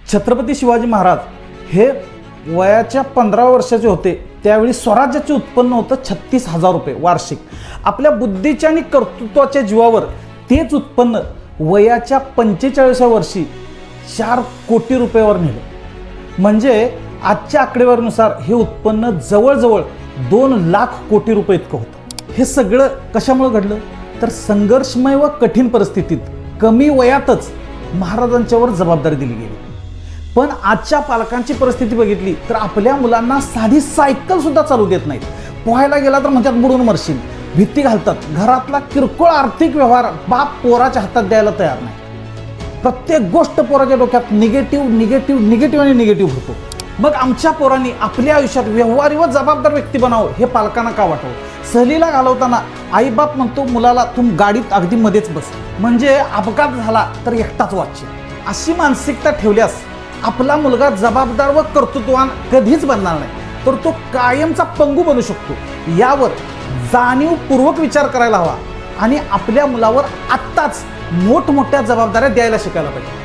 छत्रपती शिवाजी महाराज हे वयाच्या 15 वर्षाचे होते त्यावेळी स्वराज्याचे उत्पन्न होतं 36,000 रुपये वार्षिक. आपल्या बुद्धीच्या आणि कर्तृत्वाच्या जीवावर तेच उत्पन्न वयाच्या 45व्या वर्षी 4 कोटी रुपयावर नेलं. म्हणजे आजच्या आकडेवारीनुसार हे उत्पन्न जवळजवळ 2 लाख कोटी रुपये इतकं होतं. हे सगळं कशामुळे घडलं तर संघर्षमय व कठीण परिस्थितीत कमी वयातच महाराजांच्यावर जबाबदारी दिली गेली. पण आजच्या पालकांची परिस्थिती बघितली तर आपल्या मुलांना साधी सायकल सुद्धा चालू देत नाहीत. पोहायला गेला तर म्हणतात बुडून मरशील, भीती घालतात. घरातला किरकोळ आर्थिक व्यवहार बाप पोराच्या हातात द्यायला तयार नाही. प्रत्येक गोष्ट पोराच्या डोक्यात निगेटिव्ह होतो. मग आमच्या पोरांनी आपल्या आयुष्यात व्यवहारी व जबाबदार व्यक्ती बनावं हे पालकांना का वाटावं. सहलीला घालवताना आईबाप म्हणतो मुलाला तुम गाडीत अगदी मध्येच बस, म्हणजे अपघात झाला तर एकटाच वाचशील. अशी मानसिकता ठेवल्यास आपला मुलगा जबाबदार व कर्तृत्ववान कधीच बनणार नाही, तर तो कायमचा पंगू बनू शकतो. यावर जाणीवपूर्वक विचार करायला हवा आणि आपल्या मुलावर आत्ताच मोठमोठ्या जबाबदाऱ्या द्यायला शिकायला पाहिजे.